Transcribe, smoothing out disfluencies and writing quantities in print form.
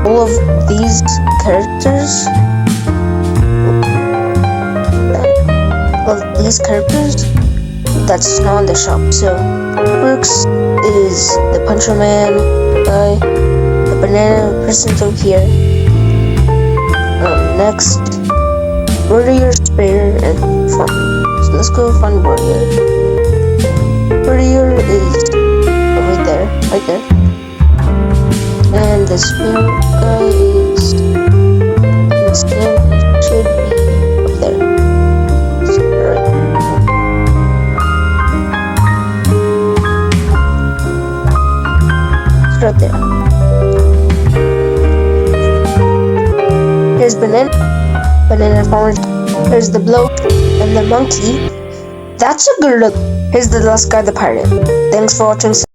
all of these characters, that's not in the shop. So Brooks is the Puncher Man guy, the banana person's over here. Next, Warrior, Sprayer, and Fun. So let's go find Warrior. Warrior is right there. And the Sprayer guy is this game. It should be up there. So, right. It's right there. Here's Banana Farmer. Here's the bloke and the monkey. That's a good look. Here's the last guy, the pirate. Thanks for watching.